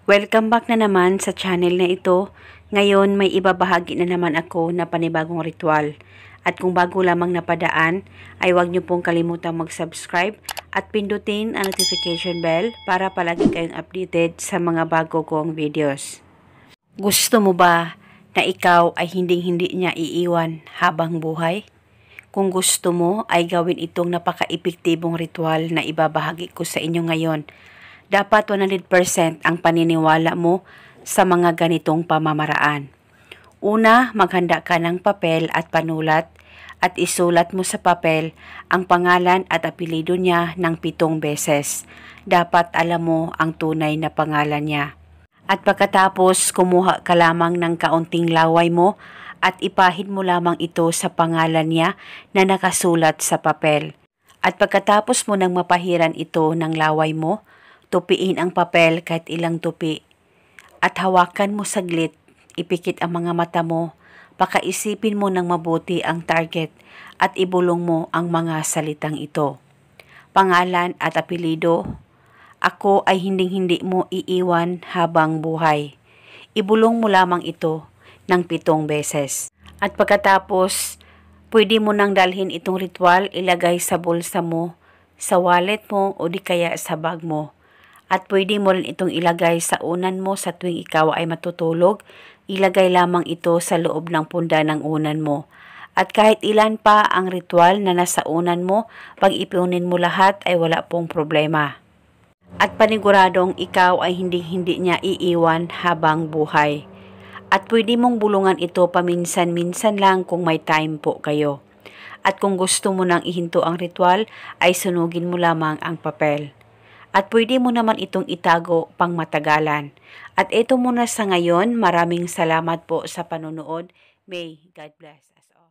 Welcome back na naman sa channel na ito. Ngayon may ibabahagi na naman ako na panibagong ritual. At kung bago lamang napadaan, ay huwag niyo pong kalimutang mag-subscribe at pindutin ang notification bell para palagi kayong updated sa mga bago kong videos. Gusto mo ba na ikaw ay hindi niya iiwan habang buhay? Kung gusto mo ay gawin itong napaka-epektibong ritual na ibabahagi ko sa inyo ngayon. Dapat 100% ang paniniwala mo sa mga ganitong pamamaraan. Una, maghanda ka ng papel at panulat at isulat mo sa papel ang pangalan at apelyido niya ng 7 beses. Dapat alam mo ang tunay na pangalan niya. At pagkatapos, kumuha ka lamang ng kaunting laway mo at ipahid mo lamang ito sa pangalan niya na nakasulat sa papel. At pagkatapos mo nang mapahiran ito ng laway mo, tupiin ang papel kahit ilang tupi at hawakan mo saglit, ipikit ang mga mata mo, pakaisipin mo ng mabuti ang target at ibulong mo ang mga salitang ito. Pangalan at apelyido, ako ay hindi mo iiwan habang buhay. Ibulong mo lamang ito ng 7 beses. At pagkatapos, pwede mo nang dalhin itong ritual, ilagay sa bulsa mo, sa wallet mo o di kaya sa bag mo. At pwede mo rin itong ilagay sa unan mo sa tuwing ikaw ay matutulog. Ilagay lamang ito sa loob ng punda ng unan mo. At kahit ilan pa ang ritual na nasa unan mo, pag ipunin mo lahat ay wala pong problema. At paniguradong ikaw ay hindi niya iiwan habang buhay. At pwede mong bulungan ito paminsan-minsan lang kung may time po kayo. At kung gusto mo nang ihinto ang ritual, ay sunugin mo lamang ang papel. At pwede mo naman itong itago pang matagalan. At ito muna sa ngayon, maraming salamat po sa panonood. May God bless us all.